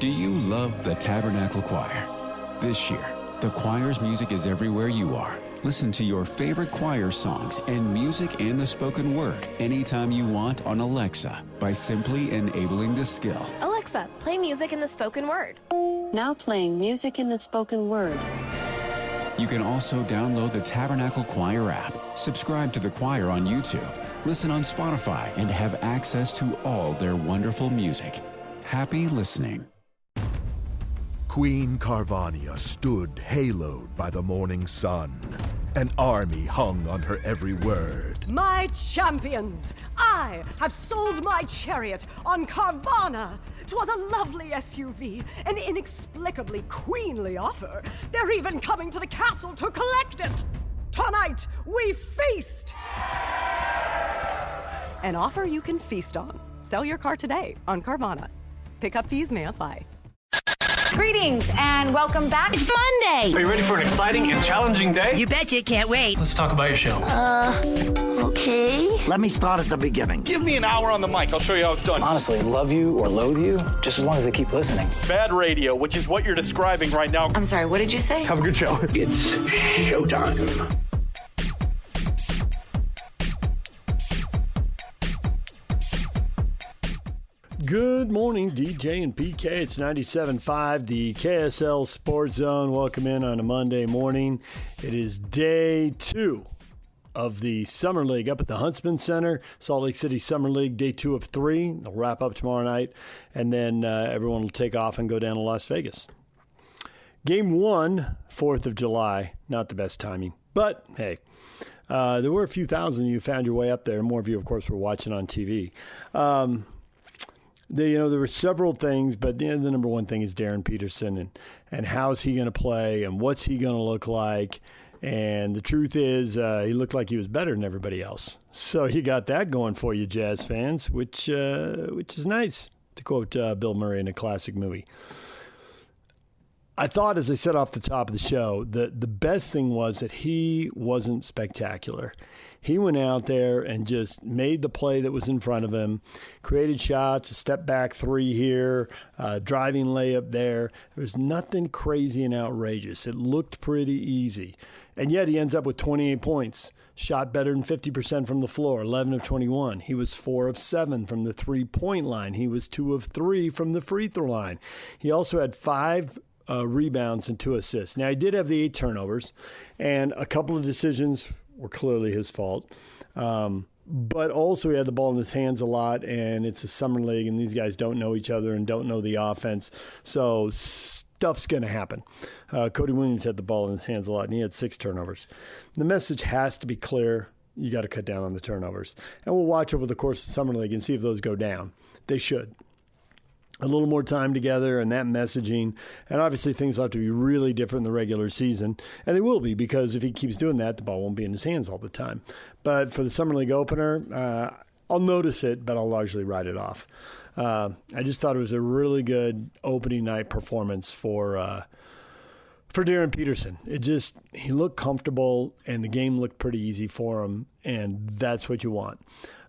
Do you love the Tabernacle Choir? This year, the choir's music is everywhere you are. Listen to your favorite choir songs and music and the spoken word anytime you want on Alexa by simply enabling the skill. Alexa, play music in the spoken word. Now playing music in the spoken word. You can also download the Tabernacle Choir app, subscribe to the choir on YouTube, listen on Spotify, and have access to all their wonderful music. Happy listening. Queen Carvania stood haloed by the morning sun. An army hung on her every word. My champions, I have sold my chariot on Carvana. 'Twas a lovely SUV, an inexplicably queenly offer. They're even coming to the castle to collect it. Tonight, we feast! An offer you can feast on. Sell your car today on Carvana. Pickup fees may apply. Greetings and welcome back. It's Monday. Are you ready for an exciting and challenging day? You betcha, can't wait. Let's talk about your show. Okay. Let me start at the beginning. Give me an hour on the mic. I'll show you how it's done. Honestly, love you or loathe you, just as long as they keep listening. Bad radio, which is what you're describing right now. I'm sorry, what did you say? Have a good show. It's showtime. Good morning, DJ and PK. It's 97.5, the KSL Sports Zone. Welcome in on a Monday morning. It is day 2 of the Summer League up at the Huntsman Center, Salt Lake City Summer League, day 2 of 3. They'll wrap up tomorrow night, and then everyone will take off and go down to Las Vegas. Game 1, 4th of July, not the best timing, but hey, there were a few thousand of you found your way up there. More of you, of course, were watching on TV. There were several things, but the number one thing is Darryn Peterson and how's he going to play and what's he going to look like. And the truth is he looked like he was better than everybody else. So you got that going for you, Jazz fans, which is nice, to quote Bill Murray in a classic movie. I thought, as I said off the top of the show, that the best thing was that he wasn't spectacular. He went out there and just made the play that was in front of him, created shots, a step back three here, driving layup there. There was nothing crazy and outrageous. It looked pretty easy. And yet he ends up with 28 points, shot better than 50% from the floor, 11 of 21. He was 4 of 7 from the three-point line. He was 2 of 3 from the free throw line. He also had 5 rebounds and 2 assists. Now, he did have the 8 turnovers, and a couple of decisions were clearly his fault. But also he had the ball in his hands a lot, and it's a summer league, and these guys don't know each other and don't know the offense. So stuff's going to happen. Cody Williams had the ball in his hands a lot, and he had 6 turnovers. The message has to be clear. You got to cut down on the turnovers. And we'll watch over the course of the summer league and see if those go down. They should. A little more time together and that messaging. And obviously things will have to be really different in the regular season. And they will be, because if he keeps doing that, the ball won't be in his hands all the time. But for the Summer League opener, I'll notice it, but I'll largely write it off. I just thought it was a really good opening night performance for Darryn Peterson. He looked comfortable, and the game looked pretty easy for him, and that's what you want.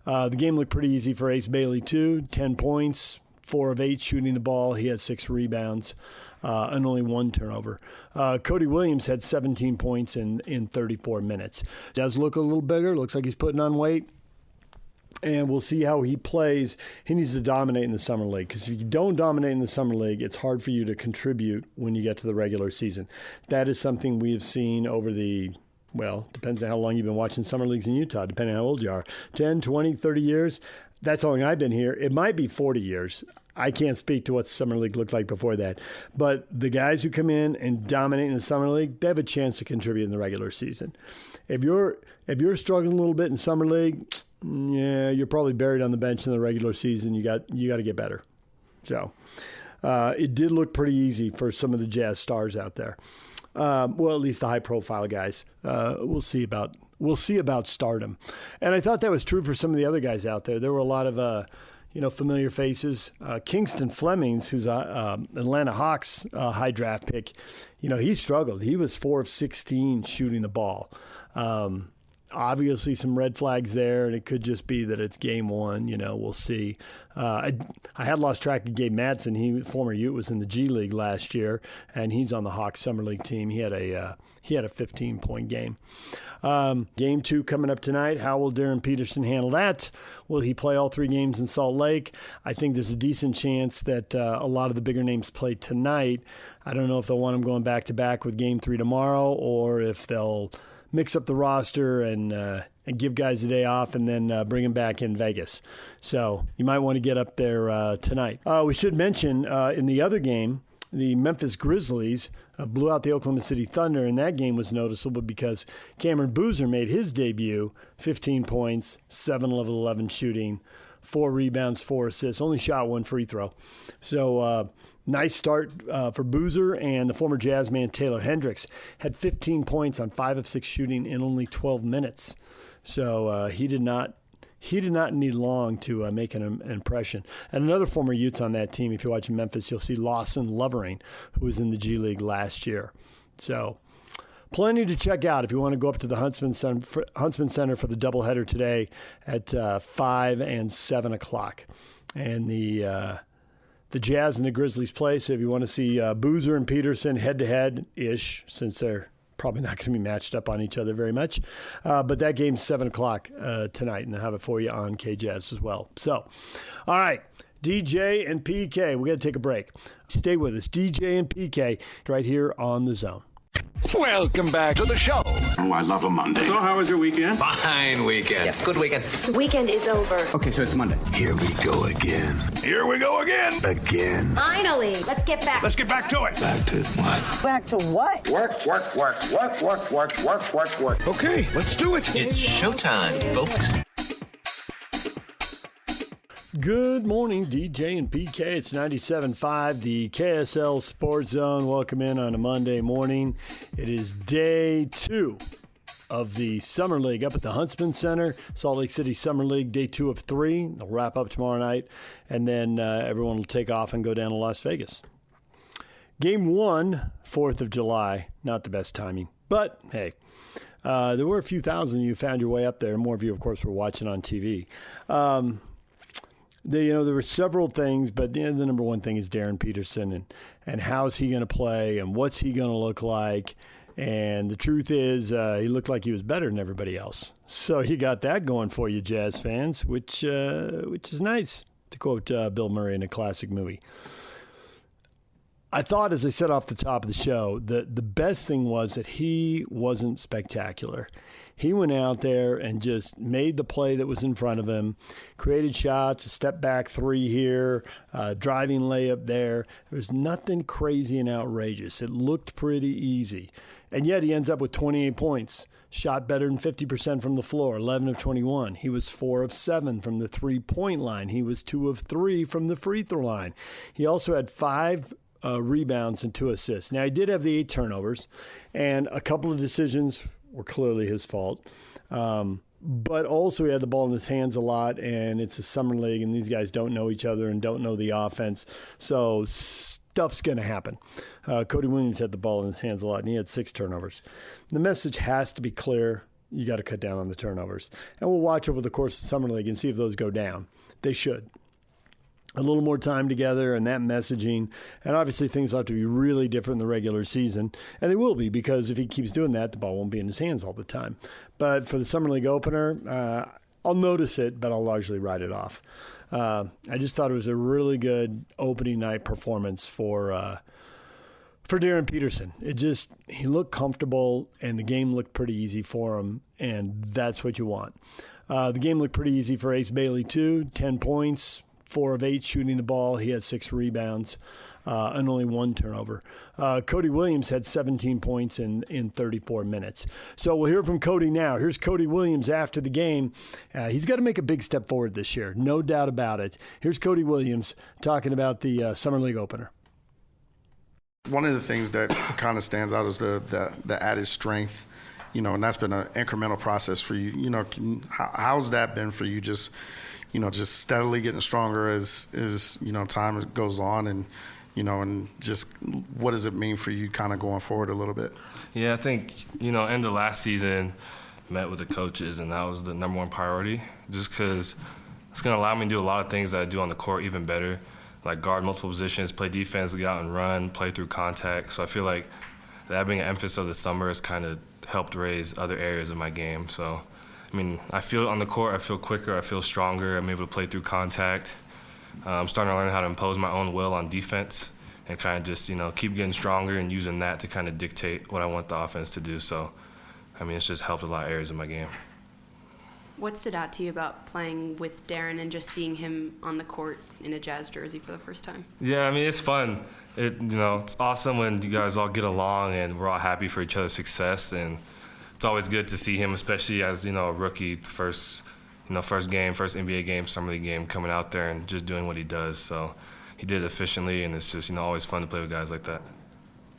The game looked pretty easy for Ace Bailey, too. 10 points. 4 of 8 shooting the ball. He had 6 rebounds and only 1 turnover. Cody Williams had 17 points in 34 minutes. Does look a little bigger. Looks like he's putting on weight. And we'll see how he plays. He needs to dominate in the Summer League, because if you don't dominate in the Summer League, it's hard for you to contribute when you get to the regular season. That is something we have seen over depends on how long you've been watching Summer Leagues in Utah, depending on how old you are. 10, 20, 30 years. That's how long I've been here. It might be 40 years. I can't speak to what the Summer League looked like before that. But the guys who come in and dominate in the Summer League, they have a chance to contribute in the regular season. If you're struggling a little bit in Summer League, yeah, you're probably buried on the bench in the regular season. You got to get better. So it did look pretty easy for some of the Jazz stars out there. Well, at least the high-profile guys. We'll see about stardom. And I thought that was true for some of the other guys out there. There were a lot of, familiar faces. Kingston Flemings, who's a Atlanta Hawks high draft pick, he struggled. He was 4 of 16 shooting the ball. obviously some red flags there, and it could just be that it's game one. We'll see. I had lost track of Gabe Madsen. He, former Ute, was in the G League last year, and he's on the Hawks Summer League team. He had a 15-point game. Game 2 coming up tonight. How will Darryn Peterson handle that? Will he play all 3 games in Salt Lake? I think there's a decent chance that a lot of the bigger names play tonight. I don't know if they'll want him going back-to-back with Game 3 tomorrow, or if they'll mix up the roster and give guys a day off and then bring them back in Vegas. So you might want to get up there tonight. We should mention in the other game, the Memphis Grizzlies blew out the Oklahoma City Thunder, and that game was noticeable because Cameron Boozer made his debut, 15 points, 7 of 11 shooting, 4 rebounds, 4 assists, only shot 1 free throw. So nice start for Boozer, and the former Jazz man Taylor Hendricks had 15 points on 5 of 6 shooting in only 12 minutes. So he did not need long to make an impression. And another former Utes on that team, if you watch Memphis, you'll see Lawson Lovering, who was in the G League last year. So plenty to check out if you want to go up to the Huntsman Center for the doubleheader today at 5 and 7 o'clock. And the Jazz and the Grizzlies play, so if you want to see Boozer and Peterson head-to-head-ish, since they're probably not going to be matched up on each other very much. But that game's 7 o'clock tonight, and I'll have it for you on KJazz as well. So, all right, DJ and PK, we got to take a break. Stay with us. DJ and PK right here on The Zone. Welcome back to the show. Oh, I love a Monday. So how was your weekend? Fine weekend. Yeah, good weekend. The weekend is over. Okay, so it's Monday. Here we go again. Here we go again. Again. Finally, let's get back to it. Back to what? Back to what? Work. Okay, let's do it. It's showtime, folks. Good morning, DJ and PK. It's 97.5, the KSL Sports Zone. Welcome in on a Monday morning. It is day 2 of the Summer League up at the Huntsman Center, Salt Lake City Summer League, day 2 of 3. They'll wrap up tomorrow night, and then everyone will take off and go down to Las Vegas. Game 1, 4th of July, not the best timing, but hey, there were a few thousand of you found your way up there. More of you, of course, were watching on TV. There were several things, but the number one thing is Darryn Peterson and how's he going to play and what's he going to look like. And the truth is he looked like he was better than everybody else. So you got that going for you, Jazz fans, which is nice, to quote Bill Murray in a classic movie. I thought, as I said off the top of the show, the best thing was that he wasn't spectacular. He went out there and just made the play that was in front of him, created shots, a step-back 3 here, driving layup there. There was nothing crazy and outrageous. It looked pretty easy. And yet he ends up with 28 points, shot better than 50% from the floor, 11 of 21. He was 4 of 7 from the three-point line. He was 2 of 3 from the free throw line. He also had 5 rebounds and 2 assists. Now, he did have the 8 turnovers, and a couple of decisions were clearly his fault. But also he had the ball in his hands a lot, and it's a summer league, and these guys don't know each other and don't know the offense. So stuff's going to happen. Cody Williams had the ball in his hands a lot, and he had 6 turnovers. The message has to be clear. You got to cut down on the turnovers. And we'll watch over the course of the summer league and see if those go down. They should. A little more time together and that messaging. And obviously things will have to be really different in the regular season. And they will be, because if he keeps doing that, the ball won't be in his hands all the time. But for the Summer League opener, I'll notice it, but I'll largely write it off. I just thought it was a really good opening night performance for Darryn Peterson. He looked comfortable, and the game looked pretty easy for him, and that's what you want. The game looked pretty easy for Ace Bailey, too. 10 points. 4 of 8 shooting the ball. He had 6 rebounds and only 1 turnover. Cody Williams had 17 points in 34 minutes. So we'll hear from Cody now. Here's Cody Williams after the game. He's got to make a big step forward this year, no doubt about it. Here's Cody Williams talking about the Summer League opener. One of the things that kind of stands out is the added strength, and that's been an incremental process for you. How's that been for you? Just steadily getting stronger as time goes on, and just what does it mean for you kind of going forward a little bit? Yeah, I think, end of last season, met with the coaches, and that was the number one priority, just because it's going to allow me to do a lot of things that I do on the court even better, like guard multiple positions, play defense, get out and run, play through contact. So I feel like that being an emphasis of the summer has kind of helped raise other areas of my game. So, I mean, I feel on the court, I feel quicker, I feel stronger, I'm able to play through contact. I'm starting to learn how to impose my own will on defense and kind of just, keep getting stronger and using that to kind of dictate what I want the offense to do. So, I mean, it's just helped a lot of areas of my game. What stood out to you about playing with Darryn and just seeing him on the court in a Jazz jersey for the first time? Yeah, I mean, it's fun. It's awesome when you guys all get along and we're all happy for each other's success. And it's always good to see him, especially as, a rookie, first game, first NBA game, summer league game, coming out there and just doing what he does. So he did it efficiently, and it's just, always fun to play with guys like that.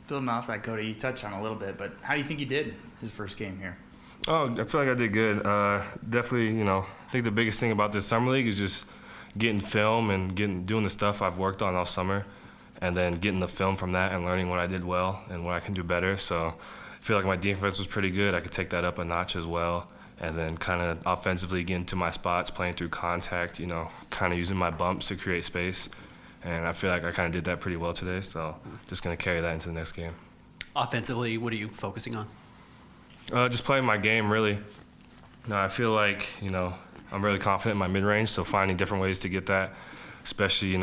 Building off that, Cody, you touched on it a little bit, but how do you think you did his first game here? Oh, I feel like I did good. Definitely, I think the biggest thing about this summer league is just getting film and doing the stuff I've worked on all summer, and then getting the film from that and learning what I did well and what I can do better. So I feel like my defense was pretty good. I could take that up a notch as well. And then kind of offensively getting to my spots, playing through contact, kind of using my bumps to create space. And I feel like I kind of did that pretty well today, so just going to carry that into the next game. Offensively, what are you focusing on? Just playing my game, really. No, I feel like, I'm really confident in my mid-range, so finding different ways to get that, especially,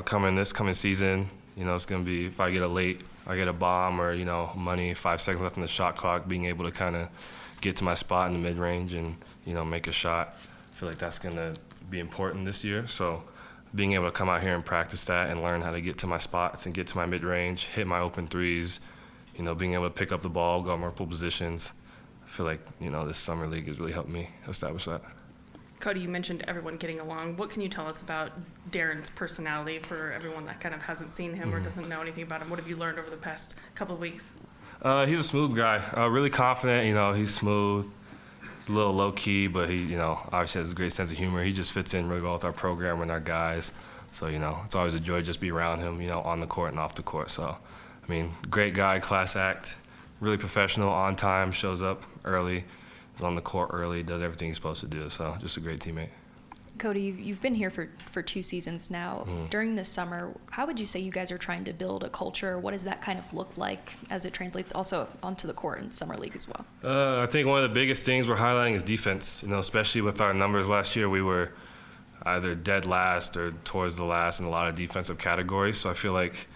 coming season, it's going to be if I get a bomb or, money, 5 seconds left in the shot clock, being able to kind of get to my spot in the mid-range and, make a shot. I feel like that's going to be important this year. So being able to come out here and practice that and learn how to get to my spots and get to my mid-range, hit my open threes, being able to pick up the ball, go multiple positions. I feel like, this summer league has really helped me establish that. Cody, you mentioned everyone getting along. What can you tell us about Darryn's personality for everyone that kind of hasn't seen him or doesn't know anything about him? What have you learned over the past couple of weeks? He's a smooth guy, really confident, he's smooth. He's a little low-key, but he, obviously has a great sense of humor. He just fits in really well with our program and our guys. So, it's always a joy to just be around him, on the court and off the court. So, I mean, great guy, class act, really professional, on time, shows up early, is on the court early, does everything he's supposed to do. So, just a great teammate. Cody, you've been here for 2 seasons now. During this summer, how would you say you guys are trying to build a culture? What does that kind of look like as it translates also onto the court in Summer League as well? I think one of the biggest things we're highlighting is defense. Especially with our numbers last year, we were either dead last or towards the last in a lot of defensive categories. So I feel like,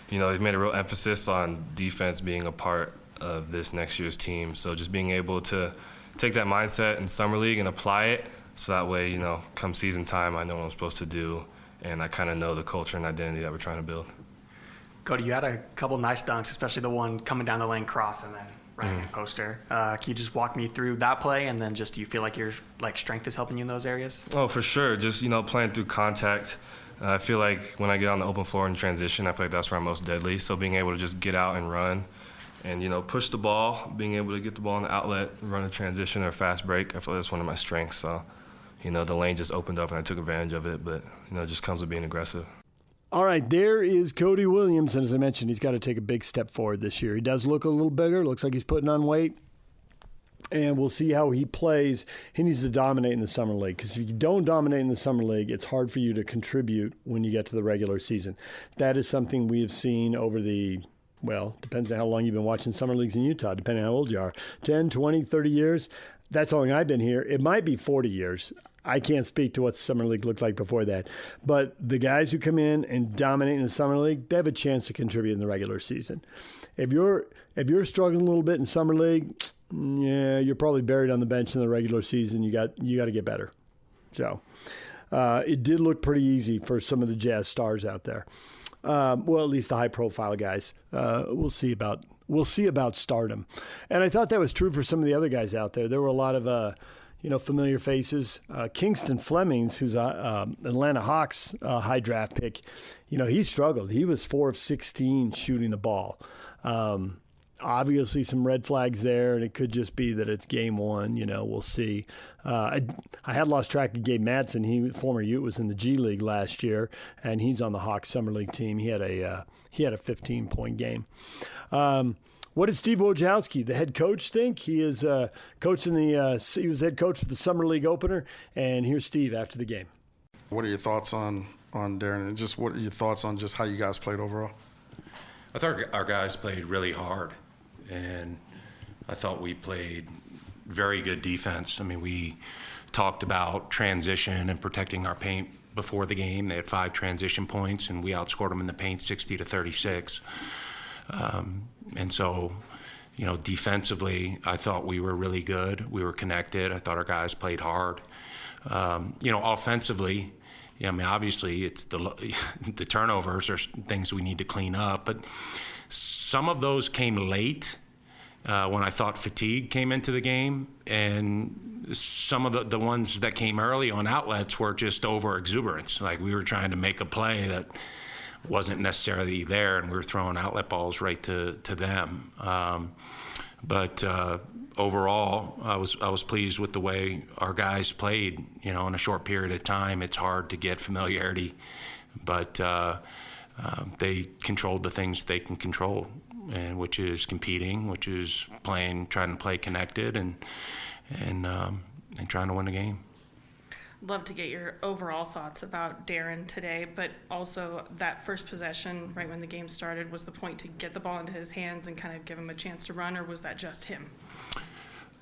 they've made a real emphasis on defense being a part of this next year's team. So just being able to take that mindset in Summer League and apply it, so that way, come season time, I know what I'm supposed to do, and I kind of know the culture and identity that we're trying to build. Cody, you had a couple nice dunks, especially the one coming down the lane cross and then right-hand poster. Can you just walk me through that play, and then just do you feel like your strength is helping you in those areas? Oh, for sure. Just, playing through contact. I feel like when I get on the open floor in transition, I feel like that's where I'm most deadly. So being able to just get out and run and, push the ball, being able to get the ball in the outlet, run a transition or fast break, I feel like that's one of my strengths. So, the lane just opened up and I took advantage of it, but, it just comes with being aggressive. All right, there is Cody Williams, and as I mentioned, he's got to take a big step forward this year. He does look a little bigger, looks like he's putting on weight, and we'll see how he plays. He needs to dominate in the Summer League, because if you don't dominate in the Summer League, it's hard for you to contribute when you get to the regular season. That is something we have seen over depends on how long you've been watching Summer Leagues in Utah, depending on how old you are, 10, 20, 30 years. That's how long I've been here. It might be 40 years. I can't speak to what the Summer League looked like before that. But the guys who come in and dominate in the Summer League, they have a chance to contribute in the regular season. If you're struggling a little bit in Summer League, yeah, you're probably buried on the bench in the regular season. You got to get better. So it did look pretty easy for some of the Jazz stars out there. Well, at least the high-profile guys. We'll see about stardom. And I thought that was true for some of the other guys out there. There were a lot of familiar faces. Kingston Flemings, who's Atlanta Hawks high draft pick, he struggled. He was 4 of 16 shooting the ball. Obviously some red flags there, and it could just be that it's game one. We'll see. I had lost track of Gabe Madsen. Former Ute, was in the G League last year, and he's on the Hawks Summer League team. He had a 15-point game. What did Steve Wojciechowski, the head coach, think? He is coaching he was head coach for the Summer League opener, and here's Steve after the game. What are your thoughts on Darryn, and just what are your thoughts on just how you guys played overall? I thought our guys played really hard, and I thought we played very good defense. I mean, we talked about transition and protecting our paint before the game. They had 5 transition points, and we outscored them in the paint 60-36. And so, defensively, I thought we were really good. We were connected. I thought our guys played hard. Offensively, obviously it's the turnovers are things we need to clean up, but some of those came late when I thought fatigue came into the game, and some of the ones that came early on outlets were just over exuberance. Like we were trying to make a play that wasn't necessarily there, and we were throwing outlet balls right to them. But overall, I was pleased with the way our guys played. In a short period of time, it's hard to get familiarity, but they controlled the things they can control, and which is competing, which is trying to play connected, and trying to win the game. Love to get your overall thoughts about Darryn today, but also that first possession right when the game started, was the point to get the ball into his hands and kind of give him a chance to run, or was that just him?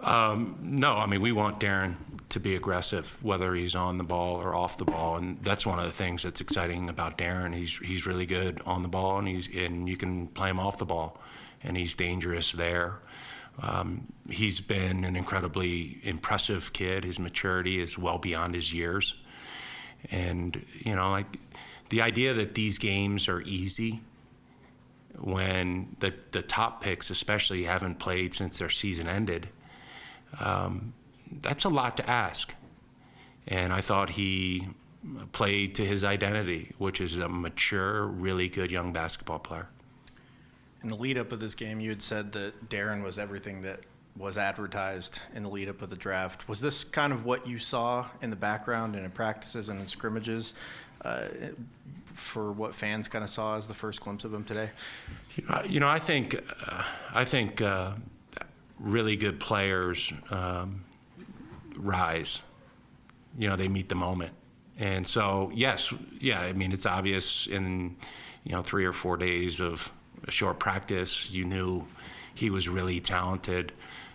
No, I mean, we want Darryn to be aggressive, whether he's on the ball or off the ball, and that's one of the things that's exciting about Darryn. He's really good on the ball, and you can play him off the ball, and he's dangerous there. He's been an incredibly impressive kid. His maturity is well beyond his years. And, the idea that these games are easy when the top picks especially haven't played since their season ended, that's a lot to ask. And I thought he played to his identity, which is a mature, really good young basketball player. In the lead-up of this game, you had said that Darryn was everything that was advertised in the lead-up of the draft. Was this kind of what you saw in the background and in practices and in scrimmages for what fans kind of saw as the first glimpse of him today? I think really good players rise. They meet the moment. And so, it's obvious in, 3 or 4 days of a short practice, you knew he was really talented,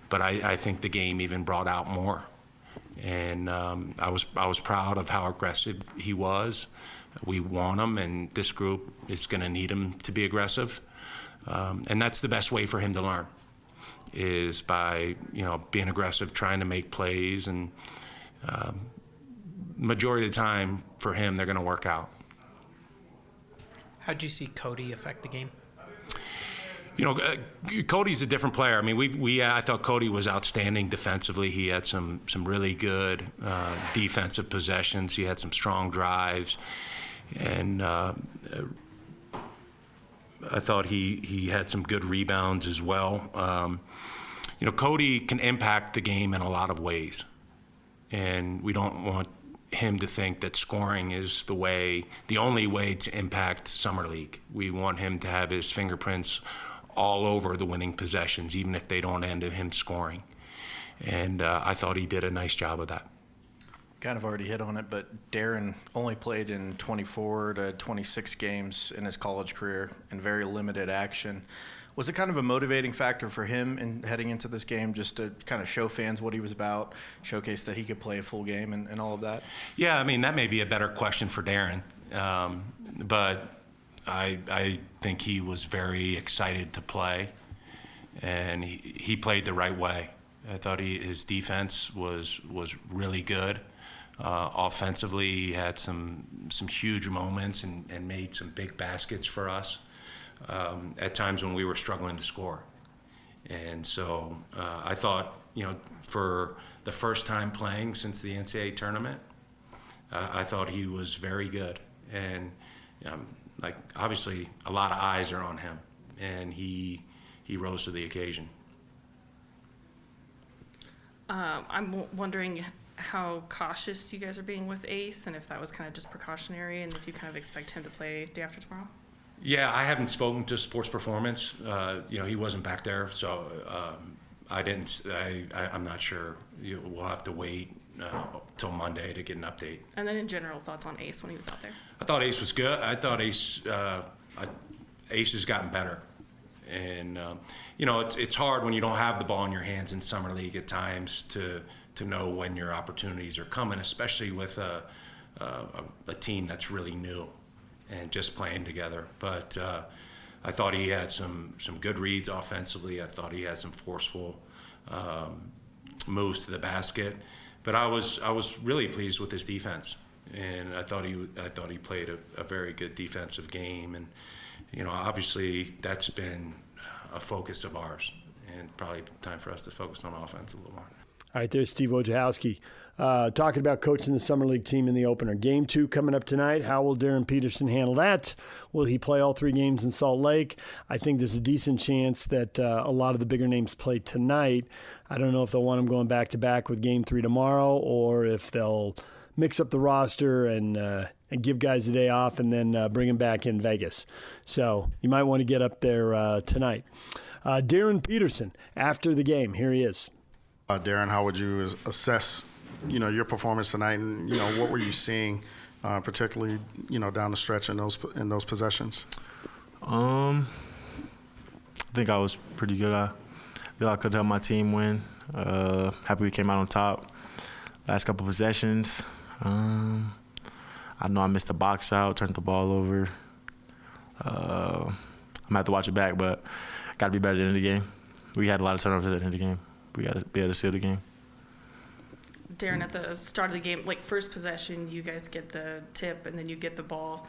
but I think the game even brought out more. And I was proud of how aggressive he was. We want him, and this group is going to need him to be aggressive. And that's the best way for him to learn, is by being aggressive, trying to make plays, and majority of the time for him, they're going to work out. How did you see Cody affect the game? Cody's a different player. I mean, I thought Cody was outstanding defensively. He had some really good defensive possessions. He had some strong drives, and I thought he had some good rebounds as well. Cody can impact the game in a lot of ways, and we don't want him to think that scoring is the only way to impact Summer League. We want him to have his fingerprints all over the winning possessions, even if they don't end in him scoring. And I thought he did a nice job of that. Kind of already hit on it, but Darryn only played in 24 to 26 games in his college career in very limited action. Was it kind of a motivating factor for him in heading into this game, just to kind of show fans what he was about, showcase that he could play a full game and all of that? Yeah, I mean, that may be a better question for Darryn, but I think he was very excited to play, and he played the right way. I thought his defense was really good. Offensively, he had some huge moments and made some big baskets for us at times when we were struggling to score. And so I thought, for the first time playing since the NCAA tournament, I thought he was very good. And obviously, a lot of eyes are on him, and he rose to the occasion. I'm wondering how cautious you guys are being with Ace, and if that was kind of just precautionary, and if you kind of expect him to play day after tomorrow. Yeah, I haven't spoken to Sports Performance. He wasn't back there, so I didn't. I'm not sure. We'll have to wait till Monday to get an update. And then in general, thoughts on Ace when he was out there? I thought Ace was good. I thought Ace has gotten better, and it's hard when you don't have the ball in your hands in summer league at times to know when your opportunities are coming, especially with a team that's really new and just playing together. But I thought he had some good reads offensively. I thought he had some forceful moves to the basket. But I was really pleased with his defense, and I thought he played a very good defensive game. And obviously that's been a focus of ours, and probably time for us to focus on offense a little more. All right, there's Steve Wojciechowski talking about coaching the Summer League team in the opener. Game 2 coming up tonight. How will Darryn Peterson handle that? Will he play all 3 games in Salt Lake? I think there's a decent chance that a lot of the bigger names play tonight. I don't know if they'll want him going back-to-back with Game 3 tomorrow, or if they'll mix up the roster and give guys a day off and then bring him back in Vegas. So you might want to get up there tonight. Darryn Peterson, after the game, here he is. Darryn, how would you assess, your performance tonight, and what were you seeing, particularly, down the stretch in those possessions? I think I was pretty good. I feel I could help my team win. Happy we came out on top. Last couple possessions, I know I missed the box out, turned the ball over. I'm gonna have to watch it back, but got to be better at the end of the game. We had a lot of turnovers at the end of the game. We got to be able to seal the game. Darryn, at the start of the game, first possession, you guys get the tip and then you get the ball.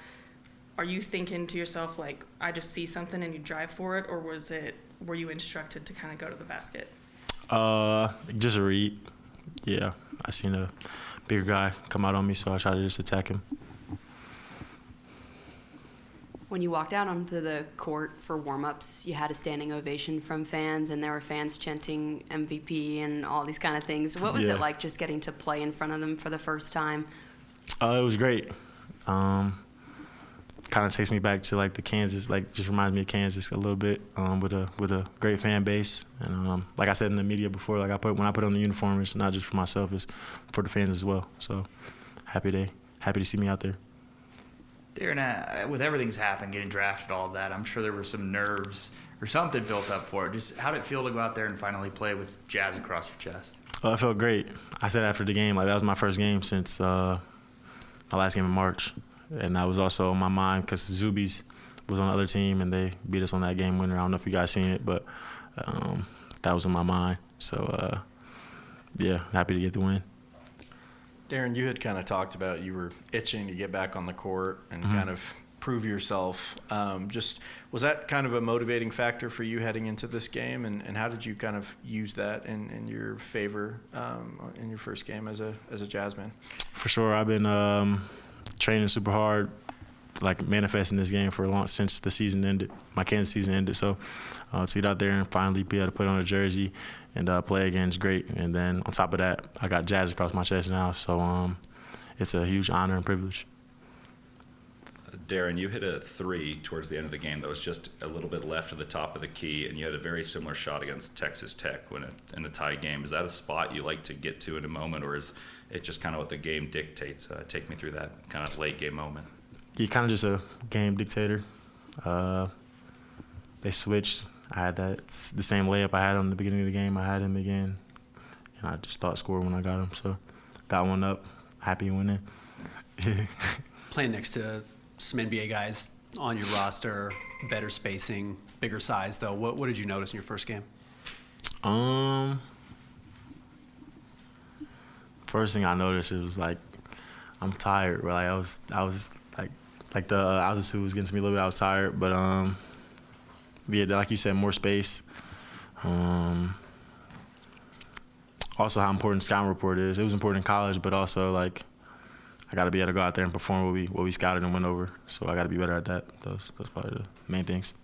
Are you thinking to yourself, I just see something and you drive for it, or were you instructed to kind of go to the basket? Just a read. Yeah, I seen a bigger guy come out on me, so I tried to just attack him. When you walked out onto the court for warm-ups, you had a standing ovation from fans, and there were fans chanting MVP and all these kind of things. What was it like just getting to play in front of them for the first time? It was great. Kind of takes me back to the Kansas, just reminds me of Kansas a little bit, with a great fan base. And like I said in the media before, when I put on the uniform, it's not just for myself, it's for the fans as well. So happy to see me out there. Darryn, with everything's happened, getting drafted, all of that, I'm sure there were some nerves or something built up for it. Just how did it feel to go out there and finally play with Jazz across your chest? I felt great. I said after the game, that was my first game since my last game in March. And that was also on my mind because Zubies was on the other team, and they beat us on that game winner. I don't know if you guys seen it, but that was on my mind. So, happy to get the win. Darryn, you had kind of talked about you were itching to get back on the court and kind of prove yourself. Was that kind of a motivating factor for you heading into this game, and how did you kind of use that in your favor in your first game as a Jazzman? For sure. I've been training super hard, manifesting this game since the season ended, my Kansas season ended. So to get out there and finally be able to put on a jersey and play again is great. And then on top of that, I got Jazz across my chest now. So it's a huge honor and privilege. Darryn, you hit a 3 towards the end of the game that was just a little bit left of the top of the key, and you had a very similar shot against Texas Tech in a tie game. Is that a spot you like to get to in a moment, or is it just kind of what the game dictates? Take me through that kind of late game moment. You're kind of just a game dictator. They switched. I had the same layup I had on the beginning of the game. I had him again, and I just thought score when I got him. So got one up. Happy to win it. Playing next to some NBA guys on your roster, better spacing, bigger size, though. What did you notice in your first game? First thing I noticed, it was I'm tired. I was the altitude was getting to me a little bit. I was tired, but like you said, more space. Also, how important scouting report is. It was important in college, but also I got to be able to go out there and perform what we scouted and went over. So I got to be better at that. Those probably the main things.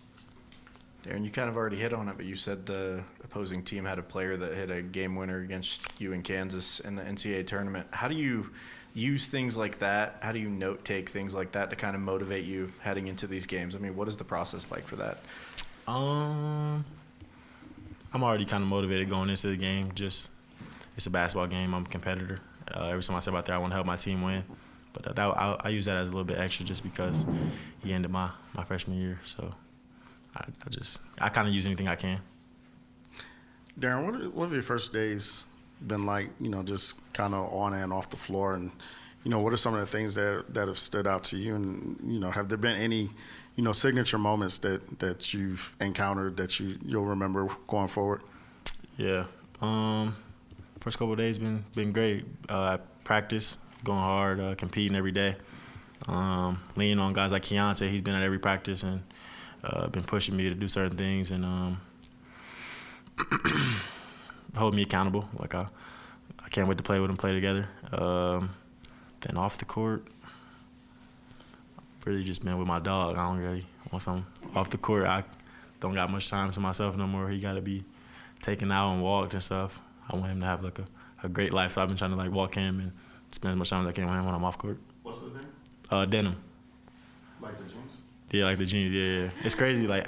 Darryn, you kind of already hit on it, but you said the opposing team had a player that hit a game winner against you in Kansas in the NCAA tournament. How do you use things like that? How do you note take things like that to kind of motivate you heading into these games? I mean, what is the process like for that? I'm already kind of motivated going into the game. Just it's a basketball game. I'm a competitor. Every time I step out there, I want to help my team win. But I use that as a little bit extra just because he ended my freshman year. So I kind of use anything I can. Darryn, what have your first days been like, just kind of on and off the floor? And, what are some of the things that have stood out to you? And, have there been any, signature moments that you've encountered that you'll remember going forward? Yeah. First couple of days been great. Practice, going hard, competing every day. Leaning on guys like Keontae. He's been at every practice and been pushing me to do certain things and hold me accountable. Like I can't wait to play with him, play together. Then off the court, really just been with my dog. I don't really want something off the court. I don't got much time to myself no more. He got to be taken out and walked and stuff. I want him to have like a great life, so I've been trying to like walk him and spend as much time as I can with him when I'm off court. What's his name? Denim. Like the jeans? Yeah, like the jeans. Yeah. It's crazy. Like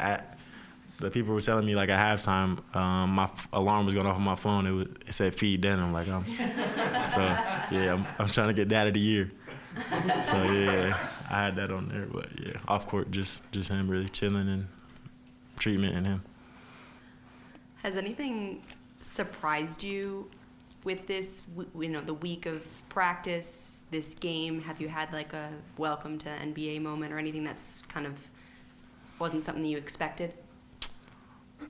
the people were telling me like at halftime, my alarm was going off on my phone. It said feed Denim. Like so yeah, I'm trying to get Dad of the Year. So yeah, I had that on there. But yeah, off court, just him really chilling and treatment and him. Has anything surprised you with this, the week of practice, this game? Have you had like a welcome to NBA moment or anything that's kind of wasn't something that you expected?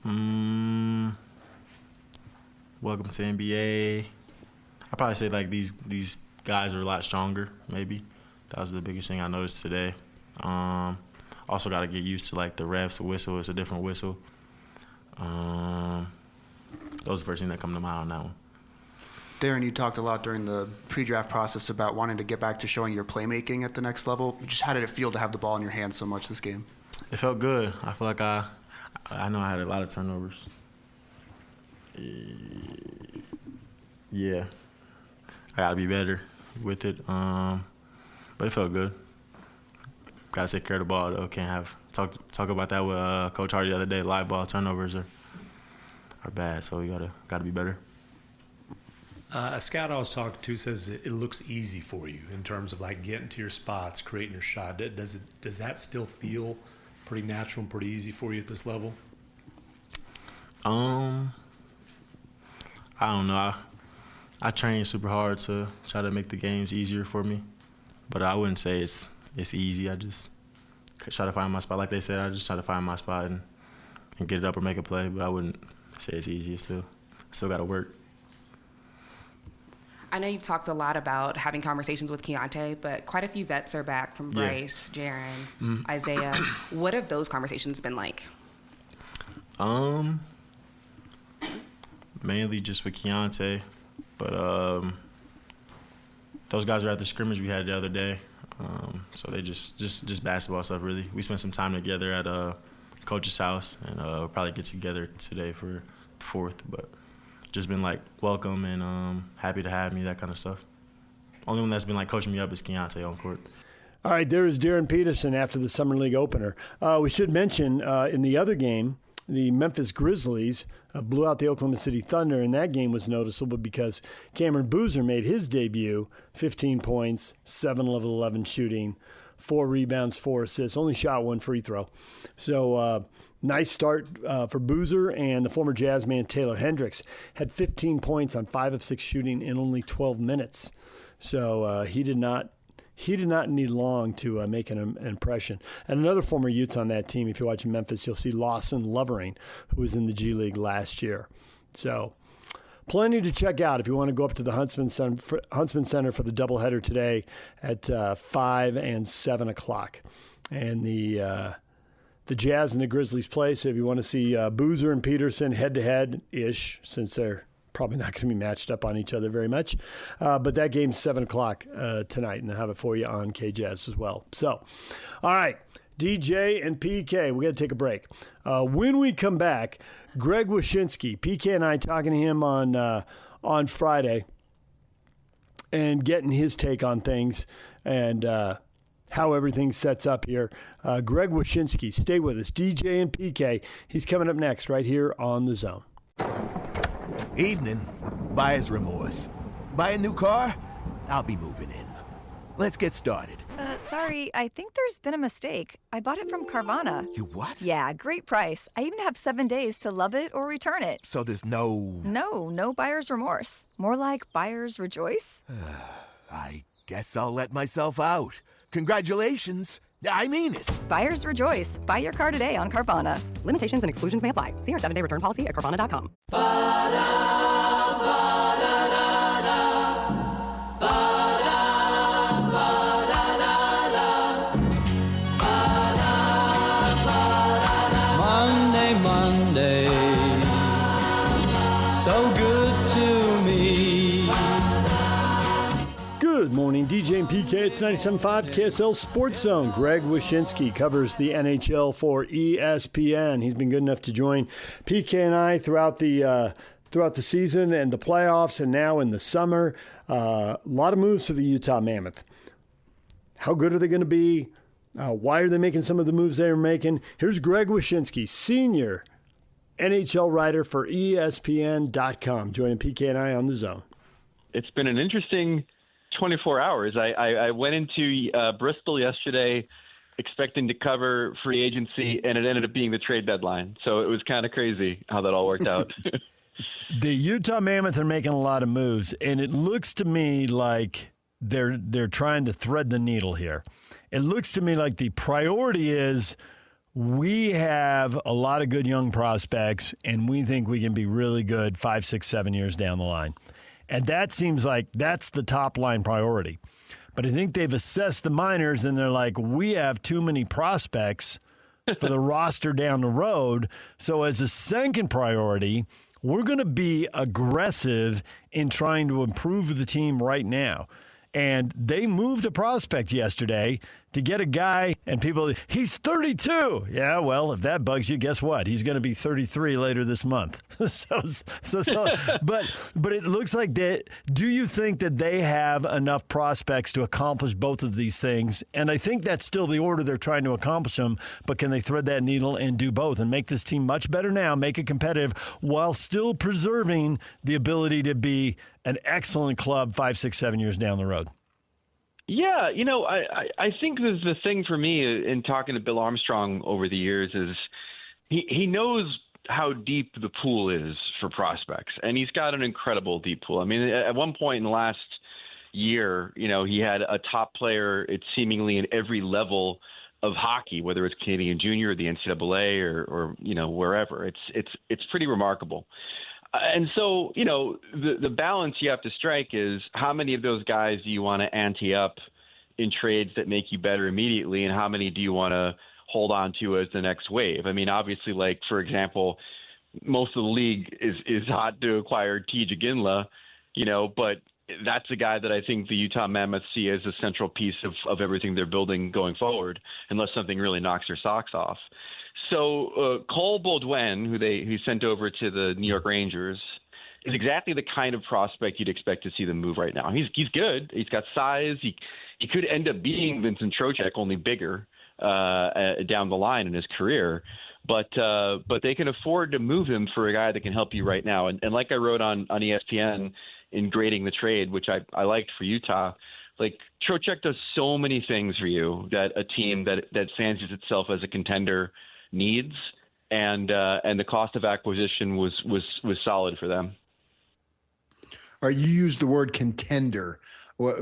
Welcome to NBA. I'd probably say like these guys are a lot stronger, maybe. That was the biggest thing I noticed today. Also got to get used to like the refs, the whistle. It's a different whistle. That was the first thing that come to mind on that one. Darryn, you talked a lot during the pre-draft process about wanting to get back to showing your playmaking at the next level. Just how did it feel to have the ball in your hands so much this game? It felt good. I feel like I know I had a lot of turnovers. Yeah. I got to be better with it. But it felt good. Got to take care of the ball, though. Can't have talk about that with Coach Hardy the other day. Live ball turnovers are bad, so we gotta be better. A scout I was talking to says it looks easy for you in terms of like getting to your spots, creating your shot. Does that still feel pretty natural and pretty easy for you at this level? I don't know. I train super hard to try to make the games easier for me, but I wouldn't say it's easy. I just try to find my spot. Like they said, I just try to find my spot and get it up or make a play, but I wouldn't say it's easy. Still got to work. I know you've talked a lot about having conversations with Keontae, but quite a few vets are back from Bryce, Jarron, Isaiah. What have those conversations been like? Mainly just with Keontae, but those guys are at the scrimmage we had the other day. So they just basketball stuff, really. We spent some time together at Coach's house, and we'll probably get together today for the 4th, but just been like welcome and happy to have me, that kind of stuff. Only one that's been like coaching me up is Keontae on court. All right, there is Darryn Peterson after the Summer League opener. We should mention in the other game, the Memphis Grizzlies blew out the Oklahoma City Thunder, and that game was noticeable because Cameron Boozer made his debut, 15 points, 7 of 11 shooting, 4 rebounds, 4 assists, only shot 1 free throw. So nice start for Boozer, and the former Jazz man Taylor Hendricks had 15 points on 5 of 6 shooting in only 12 minutes. So he did not need long to make an impression. And another former Utes on that team, if you're watching Memphis, you'll see Lawson Lovering, who was in the G League last year. So plenty to check out if you want to go up to the Huntsman Center for the doubleheader today at 5 and 7 o'clock. And the Jazz and the Grizzlies play, so if you want to see Boozer and Peterson head-to-head-ish, since they're probably not going to be matched up on each other very much. But that game's 7 o'clock tonight, and I'll have it for you on KJazz as well. So, all right, DJ and PK, we got to take a break. When we come back, Greg Wyshynski, PK and I talking to him on Friday, and getting his take on things and how everything sets up here. Greg Wyshynski, stay with us. DJ and PK, he's coming up next right here on The Zone. Evening. Buyer's remorse. Buy a new car? I'll be moving in. Let's get started. Sorry, I think there's been a mistake. I bought it from Carvana. You what? Yeah, great price. I even have 7 days to love it or return it. So there's no... No buyer's remorse. More like buyer's rejoice. I guess I'll let myself out. Congratulations. I mean it. Buyer's rejoice. Buy your car today on Carvana. Limitations and exclusions may apply. See our 7-day return policy at Carvana.com. Monday, so good to me. Good morning, DJ and PK. It's 97.5 KSL Sports Zone. Greg Wyshynski covers the NHL for ESPN. He's been good enough to join PK and I throughout the season and the playoffs and now in the summer. A lot of moves for the Utah Mammoth. How good are they going to be? Why are they making some of the moves they are making? Here's Greg Wyshynski, senior NHL writer for ESPN.com, joining PK and I on The Zone. It's been an interesting 24 hours. I went into Bristol yesterday expecting to cover free agency, and it ended up being the trade deadline. So it was kind of crazy how that all worked out. The Utah Mammoth are making a lot of moves, and it looks to me like they're trying to thread the needle here. It looks to me like the priority is we have a lot of good young prospects, and we think we can be really good 5, 6, 7 years down the line. And that seems like that's the top line priority. But I think they've assessed the minors, and they're like, we have too many prospects for the roster down the road. So as a second priority, we're going to be aggressive in trying to improve the team right now. And they moved a prospect yesterday to get a guy, and people, he's 32. Yeah, well, if that bugs you, guess what? He's going to be 33 later this month. But it looks like that. Do you think that they have enough prospects to accomplish both of these things? And I think that's still the order they're trying to accomplish them. But can they thread that needle and do both and make this team much better now, make it competitive, while still preserving the ability to be an excellent club 5, 6, 7 years down the road? Yeah, I think the thing for me in talking to Bill Armstrong over the years is he knows how deep the pool is for prospects, and he's got an incredible deep pool. I mean, at one point in the last year, he had a top player seemingly in every level of hockey, whether it's Canadian Junior or the NCAA or wherever. It's pretty remarkable. And so, the balance you have to strike is how many of those guys do you want to ante up in trades that make you better immediately, and how many do you want to hold on to as the next wave? I mean, obviously, like, for example, most of the league is hot to acquire T.J. Ginla, but that's a guy that I think the Utah Mammoth see as a central piece of everything they're building going forward, unless something really knocks their socks off. So Cole Baudouin, who he sent over to the New York Rangers, is exactly the kind of prospect you'd expect to see them move right now. He's good. He's got size. He could end up being Vincent Trocheck, only bigger down the line in his career. But they can afford to move him for a guy that can help you right now. And like I wrote on ESPN in grading the trade, which I liked for Utah, like Trocheck does so many things for you that a team that fancies itself as a contender needs, and the cost of acquisition was solid for them. All right, you used the word contender.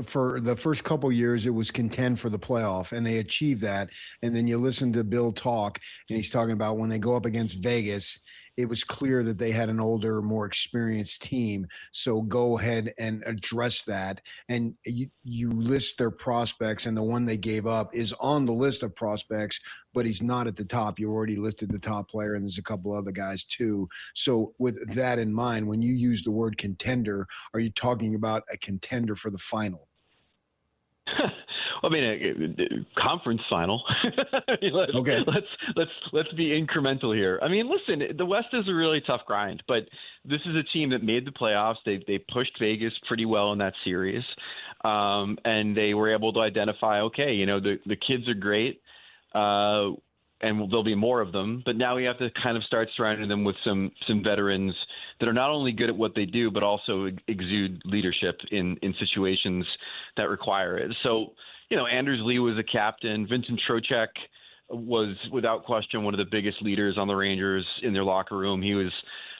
For the first couple years, it was contend for the playoff, and they achieved that. And then you listen to Bill talk, and he's talking about when they go up against Vegas, it was clear that they had an older, more experienced team. So go ahead and address that. And you list their prospects, and the one they gave up is on the list of prospects, but he's not at the top. You already listed the top player, and there's a couple other guys too. So with that in mind, when you use the word contender, are you talking about a contender for the final? Well, I mean, conference final. Let's be incremental here. I mean, listen, the West is a really tough grind, but this is a team that made the playoffs. They pushed Vegas pretty well in that series, and they were able to identify, okay, you know, the kids are great, and there'll be more of them. But now we have to kind of start surrounding them with some veterans that are not only good at what they do, but also exude leadership in situations that require it. So, you know, Anders Lee was a captain. Vincent Trocheck was, without question, one of the biggest leaders on the Rangers in their locker room.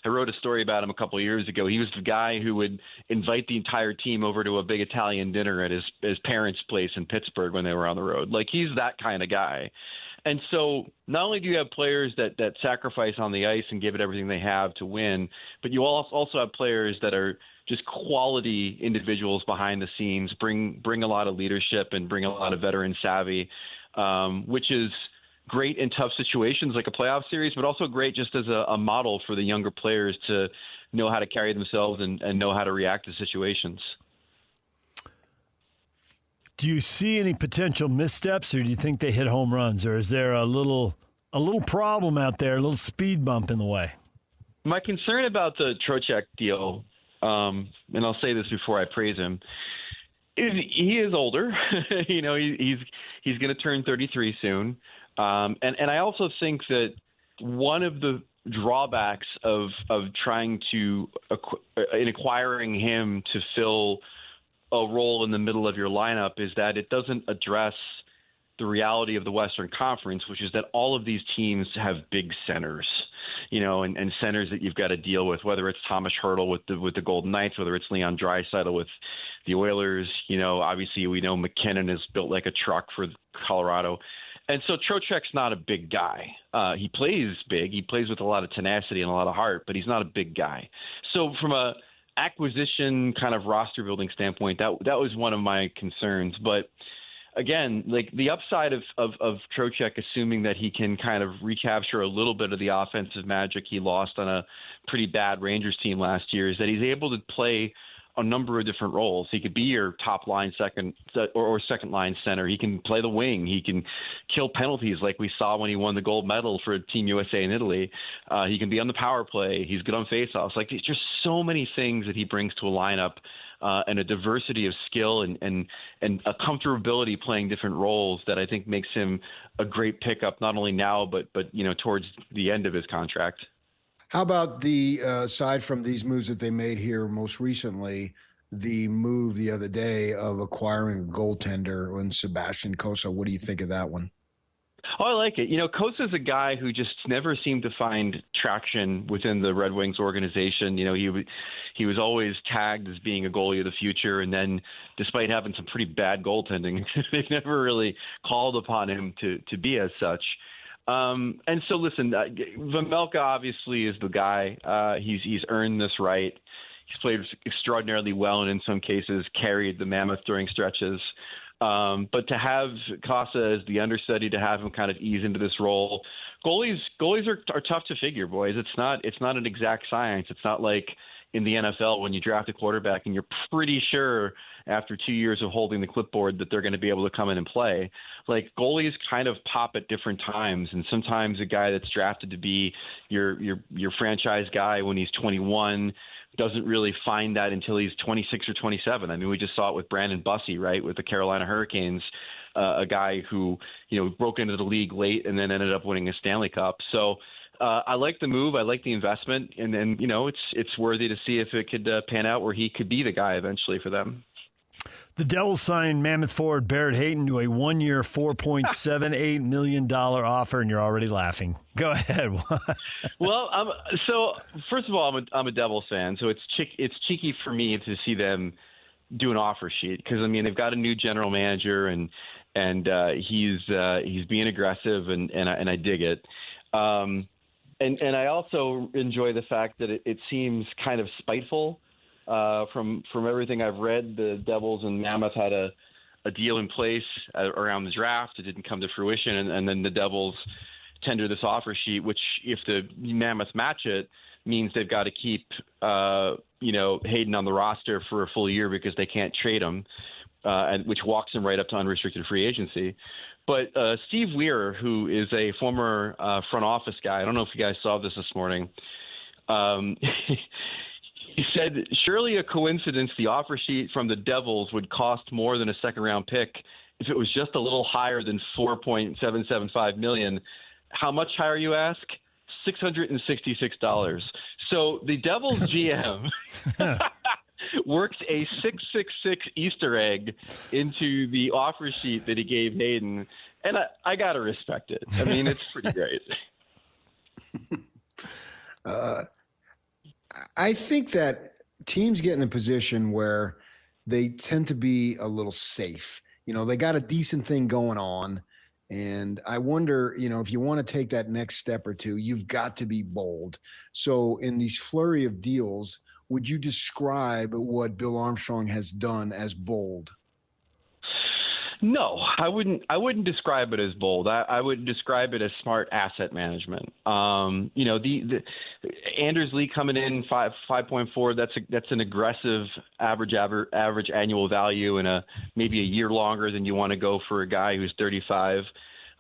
I wrote a story about him a couple of years ago. He was the guy who would invite the entire team over to a big Italian dinner at his parents' place in Pittsburgh when they were on the road. Like, he's that kind of guy. And so not only do you have players that sacrifice on the ice and give it everything they have to win, but you also have players that are just quality individuals behind the scenes, bring a lot of leadership and bring a lot of veteran savvy, which is great in tough situations like a playoff series, but also great just as a model for the younger players to know how to carry themselves and know how to react to situations. Do you see any potential missteps, or do you think they hit home runs, or is there a little problem out there, a little speed bump in the way? My concern about the Trocheck deal, and I'll say this before I praise him, is he is older. You know, he's going to turn 33 soon, and I also think that one of the drawbacks of trying to in acquiring him to fill a role in the middle of your lineup is that it doesn't address the reality of the Western Conference, which is that all of these teams have big centers, you know, and centers that you've got to deal with, whether it's Thomas Hertl with the Golden Knights, whether it's Leon Draisaitl with the Oilers. You know, obviously we know McKinnon is built like a truck for Colorado. And so Trocheck's not a big guy. He plays big. He plays with a lot of tenacity and a lot of heart, but he's not a big guy. So from a acquisition kind of roster building standpoint, that was one of my concerns. But again, like the upside of Trocheck, assuming that he can kind of recapture a little bit of the offensive magic he lost on a pretty bad Rangers team last year, is that he's able to play a number of different roles. He could be your top line second line center. He can play the wing. He can kill penalties like we saw when he won the gold medal for Team USA in Italy. He can be on the power play. He's good on faceoffs. Like, there's just so many things that he brings to a lineup, and a diversity of skill and a comfortability playing different roles that I think makes him a great pickup, not only now, but you know, towards the end of his contract. How about the aside from these moves that they made here most recently, the move the other day of acquiring a goaltender in Sebastian Cossa? What do you think of that one? Oh, I like it. You know, Cosa's a guy who just never seemed to find traction within the Red Wings organization. You know, he was always tagged as being a goalie of the future, and then despite having some pretty bad goaltending, they never really called upon him to be as such. And so, listen, Vejmelka obviously is the guy. He's earned this right. He's played extraordinarily well, and in some cases carried the Mammoth during stretches. But to have Cossa as the understudy, to have him kind of ease into this role, goalies are tough to figure, boys. It's not an exact science. It's not like in the NFL when you draft a quarterback and you're pretty sure after 2 years of holding the clipboard that they're going to be able to come in and play. Like, goalies kind of pop at different times, and sometimes a guy that's drafted to be your franchise guy when he's 21 doesn't really find that until he's 26 or 27. I mean, we just saw it with Brandon Bussey, right, with the Carolina Hurricanes, a guy who, you know, broke into the league late and then ended up winning a Stanley Cup. So I like the move. I like the investment. And then, you know, it's worthy to see if it could pan out where he could be the guy eventually for them. The Devils signed Mammoth forward Barrett Hayton to a 1-year, $4.78 million offer, and you're already laughing. Go ahead. Well, so first of all, I'm a Devils fan, so it's cheeky for me to see them do an offer sheet because, I mean, they've got a new general manager and he's being aggressive and I dig it. And I also enjoy the fact that it seems kind of spiteful. From everything I've read, the Devils and Mammoth had a deal in place around the draft. It didn't come to fruition, and then the Devils tender this offer sheet, which, if the Mammoth match it, means they've got to keep Hayden on the roster for a full year because they can't trade him. and which walks him right up to unrestricted free agency. But Steve Weir, who is a former front office guy, I don't know if you guys saw this morning. He said, surely a coincidence the offer sheet from the Devils would cost more than a second-round pick if it was just a little higher than $4.775 million. How much higher, you ask? $666. So the Devils GM worked a 666 Easter egg into the offer sheet that he gave Hayden, and I got to respect it. I mean, it's pretty great. I think that teams get in a position where they tend to be a little safe. You know, they got a decent thing going on. And I wonder, you know, if you want to take that next step or two, you've got to be bold. So in these flurry of deals, would you describe what Bill Armstrong has done as bold? No, I wouldn't describe it as bold. I would describe it as smart asset management. You know, the Anders Lee coming in 5.4. That's an aggressive average annual value, and maybe a year longer than you want to go for a guy who's 35.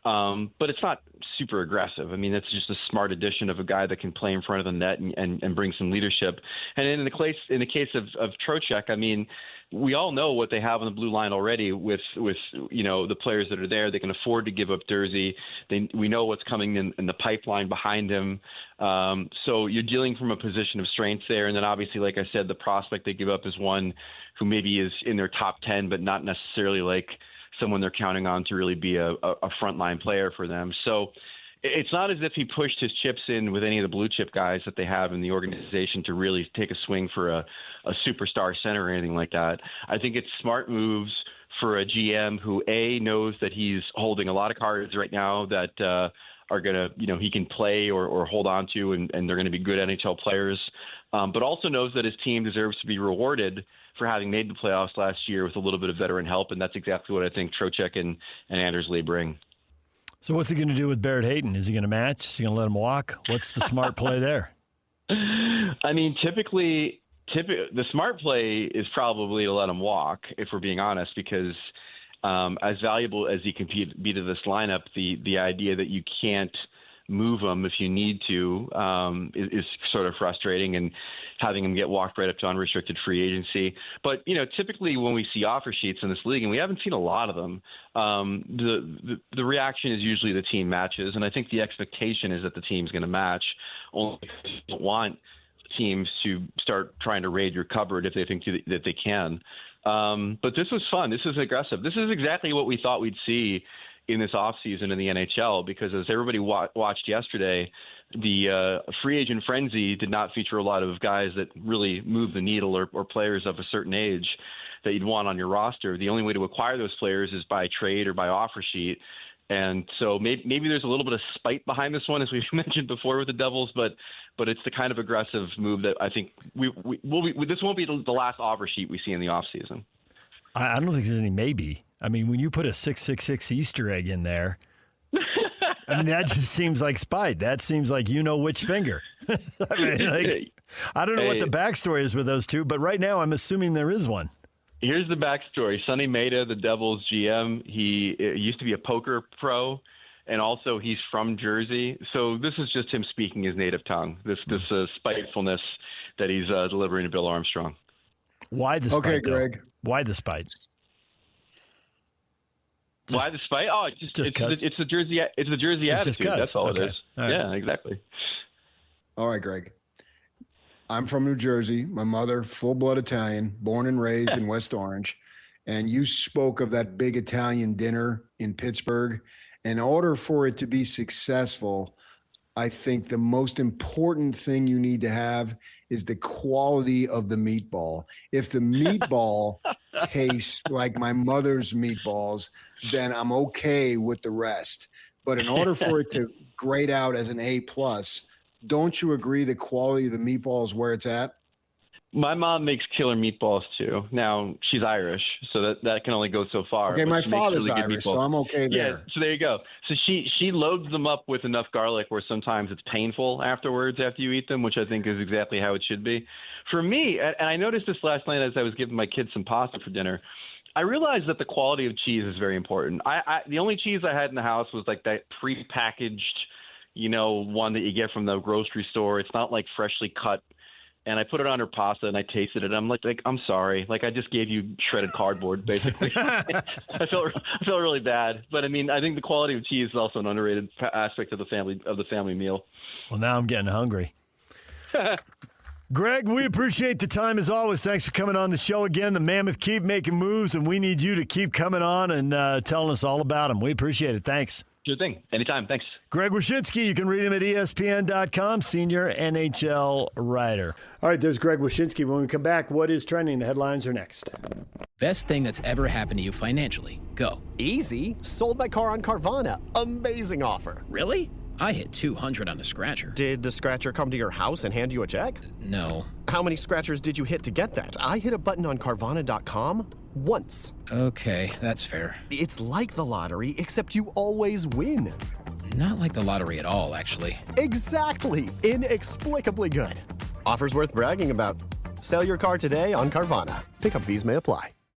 But it's not super aggressive. I mean, it's just a smart addition of a guy that can play in front of the net and bring some leadership. And in the case of Trocheck, I mean, we all know what they have on the blue line already with you know, the players that are there. They can afford to give up Jersey. We know what's coming in the pipeline behind him. So you're dealing from a position of strength there. And then obviously, like I said, the prospect they give up is one who maybe is in their top 10, but not necessarily like someone they're counting on to really be a frontline player for them. So it's not as if he pushed his chips in with any of the blue chip guys that they have in the organization to really take a swing for a superstar center or anything like that. I think it's smart moves for a GM who knows that he's holding a lot of cards right now that are going to, you know, he can play or hold on to, and they're going to be good NHL players, but also knows that his team deserves to be rewarded for having made the playoffs last year with a little bit of veteran help, and that's exactly what I think Trocheck and Anders Lee bring. So what's he going to do with Barrett Hayton? Is he going to match? Is he going to let him walk? What's the smart play there? I mean, typically the smart play is probably to let him walk, if we're being honest, because as valuable as he can be to this lineup, the idea that you can't move him if you need to is sort of frustrating, and having him get walked right up to unrestricted free agency. But, you know, typically when we see offer sheets in this league, and we haven't seen a lot of them, the reaction is usually the team matches. And I think the expectation is that the team's going to match, only because you don't want teams to start trying to raid your cupboard if they think that they can. But this was fun. This is aggressive. This is exactly what we thought we'd see in this offseason in the NHL, because as everybody watched yesterday, the free agent frenzy did not feature a lot of guys that really move the needle or players of a certain age that you'd want on your roster. The only way to acquire those players is by trade or by offer sheet. And so maybe there's a little bit of spite behind this one, as we've mentioned before with the Devils, but it's the kind of aggressive move that I think this won't be the last offer sheet we see in the offseason. I don't think there's any maybe. I mean, when you put a 666 Easter egg in there, I mean, that just seems like spite. That seems like you know which finger. I mean, like, I don't know what the backstory is with those two, but right now I'm assuming there is one. Here's the backstory. Sonny Maeda, the Devils GM, he used to be a poker pro, and also he's from Jersey. So this is just him speaking his native tongue, this spitefulness that he's delivering to Bill Armstrong. Why the spite? Okay, Greg. Why the spite? Why the spite? Oh, it's the Jersey attitude. That's all it is. All right. Yeah, exactly. All right, Greg. I'm from New Jersey. My mother, full-blood Italian, born and raised in West Orange. And you spoke of that big Italian dinner in Pittsburgh. In order for it to be successful, I think the most important thing you need to have is the quality of the meatball. If the meatball tastes like my mother's meatballs, then I'm okay with the rest. But in order for it to grade out as an A+, don't you agree the quality of the meatball is where it's at? My mom makes killer meatballs too. Now she's Irish, so that can only go so far. Okay, my father's Irish, so I'm okay there. Yeah, so there you go. So she loads them up with enough garlic where sometimes it's painful afterwards after you eat them, which I think is exactly how it should be. For me, and I noticed this last night as I was giving my kids some pasta for dinner, I realized that the quality of cheese is very important. The only cheese I had in the house was like that prepackaged, one that you get from the grocery store. It's not like freshly cut. And I put it on her pasta and I tasted it. I'm like, I'm sorry. Like, I just gave you shredded cardboard, basically. I felt really bad. But I mean, I think the quality of cheese is also an underrated aspect of the family meal. Well, now I'm getting hungry. Greg, we appreciate the time as always. Thanks for coming on the show again. The Mammoth keep making moves, and we need you to keep coming on and telling us all about them. We appreciate it. Thanks. Sure thing. Anytime. Thanks. Greg Wyshynski, you can read him at ESPN.com, senior NHL writer. All right, there's Greg Wyshynski. When we come back, what is trending? The headlines are next. Best thing that's ever happened to you financially. Go. Easy. Sold my car on Carvana. Amazing offer. Really? I hit 200 on the scratcher. Did the scratcher come to your house and hand you a check? No. How many scratchers did you hit to get that? I hit a button on Carvana.com once. Okay, that's fair. It's like the lottery, except you always win. Not like the lottery at all, actually. Exactly. Inexplicably good. Offers worth bragging about. Sell your car today on Carvana. Pickup fees may apply.